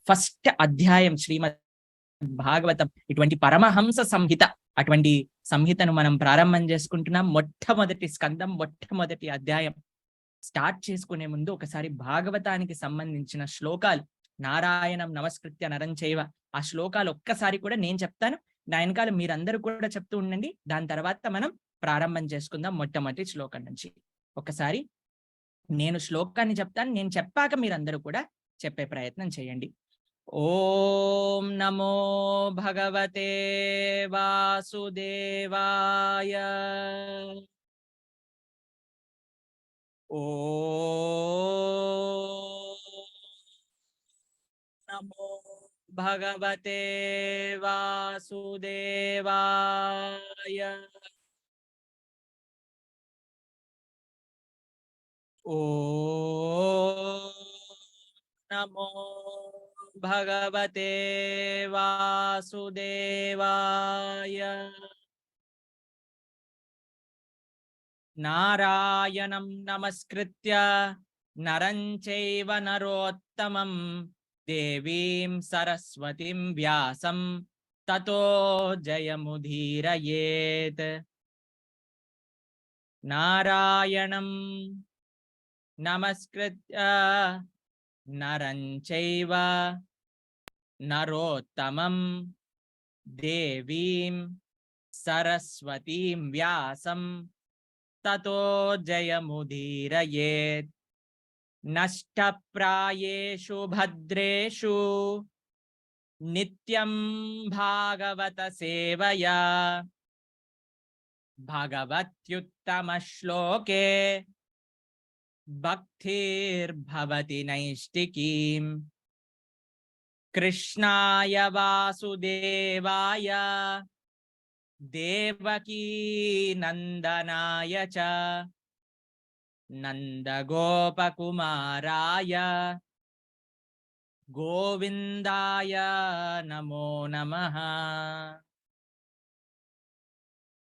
First అధ్యాయం శ్రీమద్ భాగవతం, ఇటువంటి పరమహంస సంహిత, అటువంటి సంహితను మనం ప్రారంభం చేసుకుంటున్నాం. మొట్టమొదటి స్కందం, మొట్టమొదటి అధ్యాయం స్టార్ట్ చేసుకునే ముందు ఒకసారి భాగవతానికి సంబంధించిన శ్లోకాలు, నారాయణం నమస్కృత్య నరం చైవ, ఆ శ్లోకాలు ఒక్కసారి కూడా నేను చెప్తాను, నా వెనకాల మీరందరూ కూడా చెప్తూ ఉండండి. దాని తర్వాత మనం ప్రారంభం చేసుకుందాం మొట్టమొదటి శ్లోకం నుంచి. ఒకసారి నేను శ్లోకాన్ని చెప్తాను, నేను చెప్పాక మీరందరూ కూడా చెప్పే ప్రయత్నం చేయండి. ఓం నమో భగవతే వాసుదేవాయ. ఓం నమో భగవతే వాసుదేవాయ. ఓం నమో భగవతే వాసుదేవాయ. నారాయణం నమస్కృత్య నరం చైవ నరోత్తమం దేవీం సరస్వతిం వ్యాసం తతో జయముదీరయేత్. నారాయణం నమస్కృత్య నరం చైవ నరోత్తమం దేవీం సరస్వతీం వ్యాసం తతో జయముదీరయేత్. నష్టప్రాయేషు భద్రేషు నిత్యం భాగవత సేవయా భగవత్యుత్తమ శ్లోకే భక్తిర్భవతి నైష్టికీం. కృష్ణాయ వాసుదేవాయ దేవకీ నందనాయ చ నందగోపకుమారాయ గోవిందాయ నమో నమః.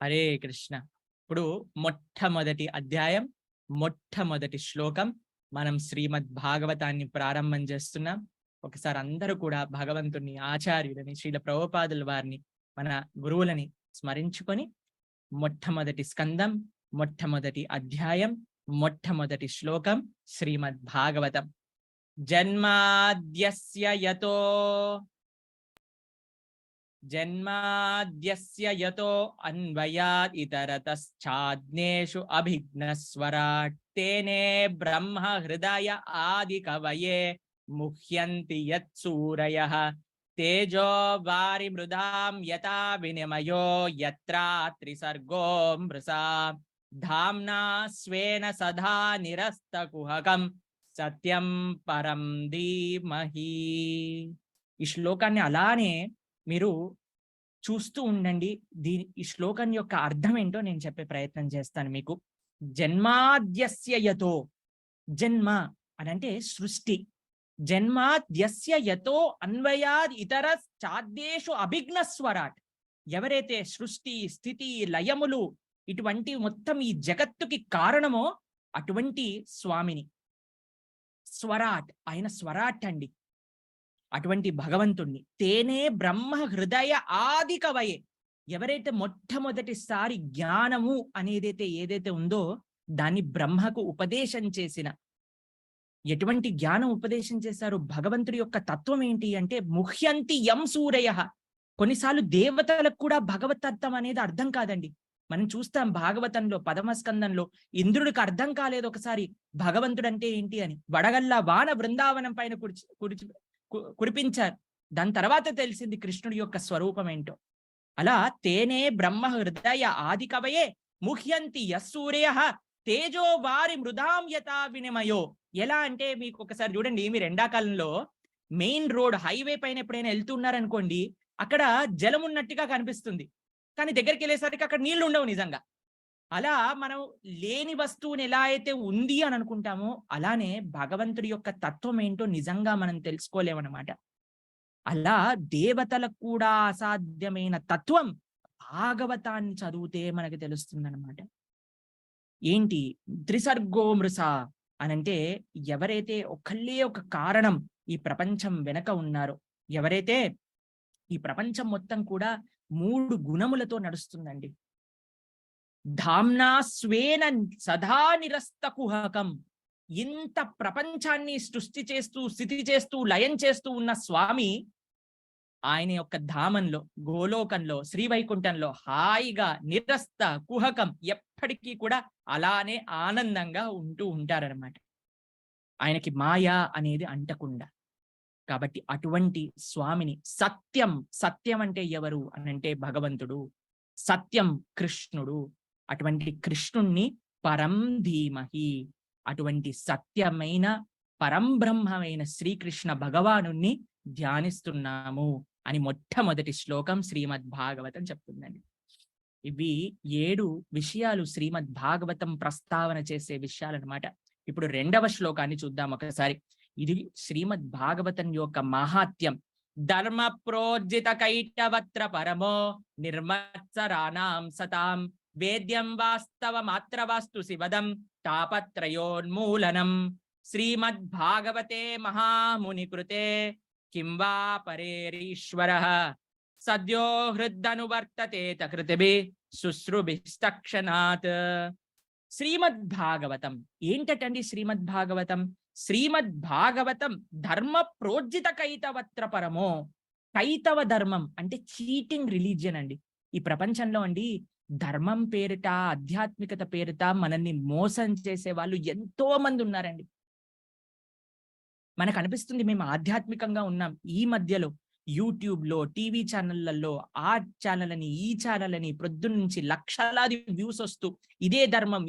హరే కృష్ణ. ఇప్పుడు మొట్టమొదటి అధ్యాయం, మొట్టమొదటి శ్లోకం, మనం శ్రీమద్ భాగవతాన్ని ప్రారంభం చేస్తున్నాం. ఒకసారి అందరూ కూడా భగవంతుని, ఆచార్యులని, శ్రీల ప్రభుపాదుల వారిని, మన గురువులని స్మరించుకొని మొట్టమొదటి స్కందం, మొట్టమొదటి అధ్యాయం, మొట్టమొదటి శ్లోకం శ్రీమద్ భాగవతం. జన్మాద్యస్య యతో అన్వయాత్ ఇతరతశ్చాజ్ఞేషు అభిఘ్నస్వరాట్ తేనే బ్రహ్మ హృదయ ఆది కవయే ముహ్యంతి యత్సూరయః తేజో వారి మృదాం యథా వినిమయో యత్రా త్రిసర్గో మృషా ధామ్నా స్వేన సదా నిరస్తకుహకం సత్యం పరం ధీమహి. ఈ శ్లోకాన్ని అలానే మీరు చూస్తూ ఉండండి. ఈ శ్లోకం యొక్క అర్థం ఏంటో నేను చెప్పే ప్రయత్నం చేస్తాను మీకు. జన్మాద్యస్య యతో, జన్మ అనంటే సృష్టి, జన్మాద్యస్య యతో అన్వయాద్ ఇతర చాద్యేషు అభిఘ్నస్వరాట్. ఎవరైతే సృష్టి, స్థితి, లయములు, ఇటువంటి మొత్తం ఈ జగత్తుకి కారణమో అటువంటి స్వామిని, స్వరాట్, ఆయన స్వరాట్ అండి, అటువంటి భగవంతుణ్ణి. తేనే బ్రహ్మ హృదయ ఆది కవయే. ఎవరైతే మొట్టమొదటిసారి జ్ఞానము అనేదైతే ఏదైతే ఉందో దాన్ని బ్రహ్మకు ఉపదేశం చేసిన, ఎటువంటి జ్ఞానం ఉపదేశం చేశారు? భగవంతుడి యొక్క తత్వం ఏంటి అంటే ముహ్యంతి యం సూరయః. కొన్నిసార్లు దేవతలకు కూడా భగవతత్వం అనేది అర్థం కాదండి. మనం చూస్తాం భాగవతంలో పదమస్కందంలో ఇంద్రుడికి అర్థం కాలేదు ఒకసారి భగవంతుడు అంటే ఏంటి అని. వడగల్లా వాన బృందావనం పైన కురిపించారు. దాని తర్వాత తెలిసింది కృష్ణుడి యొక్క స్వరూపం ఏంటో. అలా తేనే బ్రహ్మ హృదయ ఆది కవయే ముహ్యంతి యస్సూర్యః తేజో వారి మృదాం యథా వినిమయో. ఎలా అంటే మీకు ఒకసారి చూడండి, మీరు ఎండాకాలంలో మెయిన్ రోడ్, హైవే పైన ఎప్పుడైనా వెళ్తున్నారనుకోండి, అక్కడ జలం ఉన్నట్టుగా కనిపిస్తుంది, కానీ దగ్గరికి వెళ్ళేసరికి అక్కడ నీళ్లు ఉండవు నిజంగా. అలా మనం లేని వస్తువుని ఎలా అయితే ఉంది అని అనుకుంటామో అలానే భగవంతుడి యొక్క తత్వం ఏంటో నిజంగా మనం తెలుసుకోలేమన్నమాట. అలా దేవతలకు కూడా అసాధ్యమైన తత్వం భాగవతాన్ని చదివితే మనకి తెలుస్తుందన్నమాట. ఏంటి త్రిసర్గో మృష అనంటే ఎవరైతే ఒకళ్ళే ఒక కారణం, ఈ ప్రపంచం వెనక ఉన్నారో, ఎవరైతే ఈ ప్రపంచం మొత్తం కూడా 3 గుణములతో నడుస్తుందండి. ధామ్నా స్వేన సదా నిరస్త కుహకం. ఇంత ప్రపంచాన్ని సృష్టి చేస్తూ, స్థితి చేస్తూ, లయం చేస్తూ ఉన్న స్వామి ఆయన యొక్క ధామంలో, గోలోకంలో, శ్రీవైకుంఠంలో హాయిగా నిరస్త కుహకం ఎప్పటికీ కూడా అలానే ఆనందంగా ఉంటూ ఉంటారనమాట. ఆయనకి మాయ అనేది అంటకుండా. కాబట్టి అటువంటి స్వామిని సత్యం, సత్యం అంటే ఎవరు అనంటే భగవంతుడు, సత్యం కృష్ణుడు. అటువంటి కృష్ణుణ్ణి పరం ధీమహి, అటువంటి సత్యమైన పరంబ్రహ్మమైన శ్రీకృష్ణ భగవానుణ్ణి ధ్యానిస్తున్నాము అని మొట్టమొదటి శ్లోకం శ్రీమద్ భాగవతం చెప్తుందండి. ఇవి 7 విషయాలు శ్రీమద్ భాగవతం ప్రస్తావన చేసే విషయాలన్నమాట. ఇప్పుడు 2వ శ్లోకాన్ని చూద్దాం ఒకసారి. ఇది శ్రీమద్ భాగవతం యొక్క మహాత్యం. ధర్మ ప్రోజ్జిత కైటవత్ర పరమో నిర్మత్సరాణాం సతాం వేద్యం వాస్తవ మాత్ర వాస్తు శివదం తాపత్రయోన్మూలనం శ్రీమద్ భాగవతే మహాముని కృతే కిం వా పరేరీశ్వరః సద్యో హృదనువర్తతే తకృతిభి శుశ్రుభిస్తక్షణాత్. శ్రీమద్ భాగవతం ఏంటండి? శ్రీమద్ భాగవతం, శ్రీమద్ భాగవతం ధర్మ ప్రోజ్జిత కైతవత్ర పరమో. కైతవ ధర్మం అంటే చీటింగ్ రిలీజియన్ అండి. ఈ ప్రపంచంలో అండి ధర్మం పేరిట, ఆధ్యాత్మికత పేరిట మనల్ని మోసం చేసే వాళ్ళు ఎంతో మంది ఉన్నారండి. మనకు అనిపిస్తుంది మేము ఆధ్యాత్మికంగా ఉన్నాం. ఈ మధ్యలో యూట్యూబ్ లో, టీవీ ఛానళ్లలో ఆ ఛానల్ అని, ఈ ఛానల్ అని ప్రొద్దున నుంచి లక్షలాది వ్యూస్ వస్తూ ఇదే ధర్మం,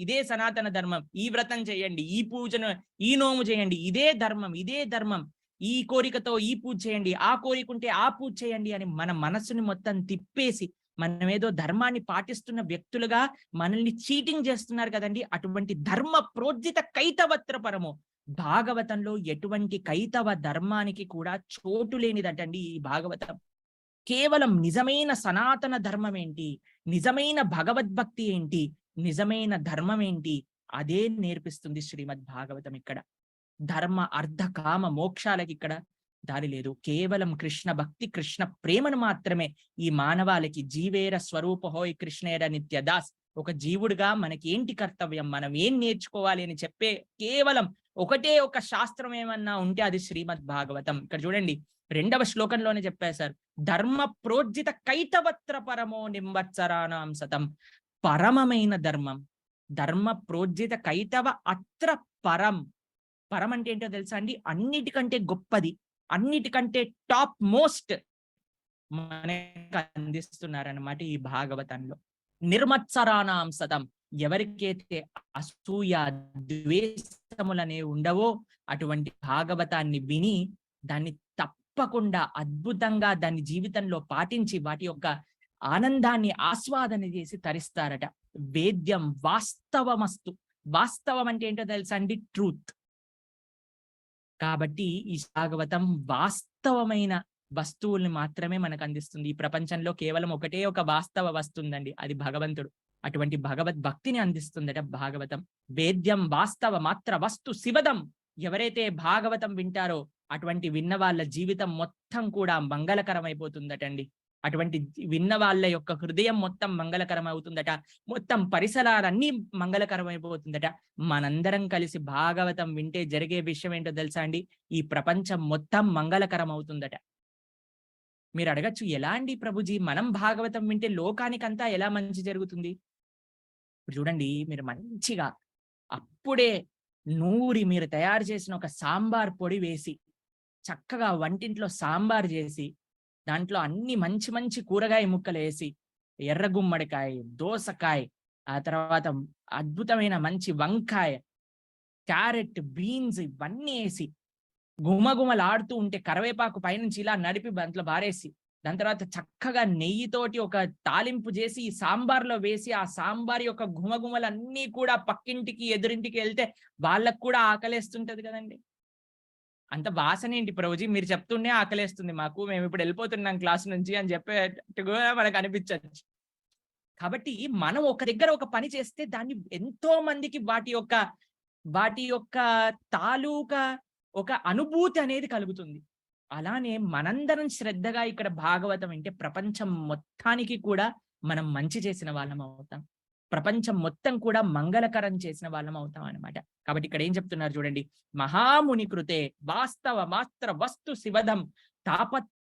ఇదే సనాతన ధర్మం, ఈ వ్రతం చేయండి, ఈ పూజను, ఈ నోము చేయండి, ఇదే ధర్మం, ఇదే ధర్మం, ఈ కోరికతో ఈ పూజ చేయండి, ఆ కోరికుంటే ఆ పూజ చేయండి అని మన మనసుని మొత్తం తిప్పేసి మనమేదో ధర్మాన్ని పాటిస్తున్న వ్యక్తులుగా మనల్ని చీటింగ్ చేస్తున్నారు కదండి. అటువంటి ధర్మ ప్రోజ్జిత కైతవత్ర పరమో. భాగవతంలో ఎటువంటి కైతవ ధర్మానికి కూడా చోటు లేనిదటండి ఈ భాగవతం. కేవలం నిజమైన సనాతన ధర్మం ఏంటి, నిజమైన భగవద్భక్తి ఏంటి, నిజమైన ధర్మం ఏంటి, అదే నేర్పిస్తుంది శ్రీమద్ భాగవతం. ఇక్కడ ధర్మ అర్థ కామ మోక్షాలకి ఇక్కడ దారి లేదు. కేవలం కృష్ణ భక్తి, కృష్ణ ప్రేమను మాత్రమే ఈ మానవాళికి జీవేర స్వరూపహోయ్ కృష్ణేర నిత్యదాస్. ఒక జీవుడిగా మనకి ఏంటి కర్తవ్యం, మనం ఏం నేర్చుకోవాలి అని చెప్పే కేవలం ఒకటే ఒక శాస్త్రం ఏమన్నా ఉంటే అది శ్రీమద్ భాగవతం. ఇక్కడ చూడండి 2వ శ్లోకంలోనే చెప్పేశారు. ధర్మ ప్రోజ్జిత కైతవత్ర పరమో నింవత్సరాణాం సతం. పరమమైన ధర్మం, ధర్మ ప్రోజ్జిత కైతవ అత్ర పరం. పరం అంటే ఏంటో తెలుసా అండి? అన్నిటికంటే గొప్పది, అన్నిటికంటే టాప్ మోస్ట్ మనకు అందిస్తున్నారన్నమాట ఈ భాగవతంలో. నిర్మత్సరాణాం సతం. ఎవరికైతే అసూయ ద్వేషములనే ఉండవో అటువంటి భాగవతాన్ని విని దాన్ని తప్పకుండా అద్భుతంగా దాన్ని జీవితంలో పాటించి వాటి యొక్క ఆనందాన్ని ఆస్వాదన చేసి తరిస్తారట. వేద్యం వాస్తవమస్తు. వాస్తవం అంటే ఏంటో తెలుసా అండి? ట్రూత్. కాబట్టి ఈ భాగవతం వాస్తవమైన వస్తువుల్ని మాత్రమే మనకు అందిస్తుంది. ఈ ప్రపంచంలో కేవలం ఒకటే ఒక వాస్తవ వస్తువు ఉందండి, అది భగవంతుడు. అటువంటి భగవద్భక్తిని అందిస్తుందట భాగవతం. వేద్యం వాస్తవ మాత్ర వస్తు శివదం. ఎవరైతే భాగవతం వింటారో అటువంటి విన్న వాళ్ళ జీవితం మొత్తం కూడా మంగళకరమైపోతుందటండి. అటువంటి విన్న వాళ్ళ యొక్క హృదయం మొత్తం మంగళకరం అవుతుందట, మొత్తం పరిసరాలన్నీ మంగళకరమైపోతుందట. మనందరం కలిసి భాగవతం వింటే జరిగే విషయం ఏంటో తెలుసా అండి? ఈ ప్రపంచం మొత్తం మంగళకరం అవుతుందట. మీరు అడగచ్చు, ఎలా అండి ప్రభుజీ, మనం భాగవతం వింటే లోకానికంతా ఎలా మంచి జరుగుతుంది? చూడండి, మీరు మంచిగా అప్పుడే మీరు తయారు చేసిన ఒక సాంబార్ పొడి వేసి చక్కగా వంటింట్లో సాంబార్ చేసి దాంట్లో అన్ని మంచి మంచి కూరగాయ ముక్కలు వేసి, ఎర్ర గుమ్మడికాయ, దోసకాయ, ఆ తర్వాత అద్భుతమైన మంచి వంకాయ, క్యారెట్, బీన్స్ ఇవన్నీ వేసి గుమగుమలాడుతూ ఉంటే కరివేపాకు పైనుంచి ఇలా నడిపి దాంట్లో బారేసి దాని తర్వాత చక్కగా నెయ్యితోటి ఒక తాలింపు చేసి ఈ సాంబార్లో వేసి ఆ సాంబార్ యొక్క గుమగుమలన్నీ కూడా పక్కింటికి ఎదురింటికి వెళ్తే వాళ్ళకు కూడా ఆకలేస్తుంటది కదండి. అంత వాసన ఏంటి ప్రభుజీ, మీరు చెప్తుండే ఆకలేస్తుంది మాకు, మేము ఇప్పుడు వెళ్ళిపోతున్నాం క్లాస్ నుంచి అని చెప్పేట్టుగా మనకు అనిపించచ్చు. కాబట్టి మనం ఒక దగ్గర ఒక పని చేస్తే దాన్ని ఎంతో మందికి వాటి యొక్క తాలూకా ఒక అనుభూతి అనేది కలుగుతుంది. అలానే మనందరం శ్రద్ధగా ఇక్కడ భాగవతం వింటే ప్రపంచం మొత్తానికి కూడా మనం మంచి చేసిన వాళ్ళం అవుతాం. ప్రపంచం మొత్తం కూడా మంగళకరం చేసిన వాళ్ళం అవుతాం అన్నమాట. కాబట్టి ఇక్కడ ఏం చెప్తున్నారు చూడండి. మహాముని కృతే వాస్తవ మాత్ర వస్తు శివదం తాపత్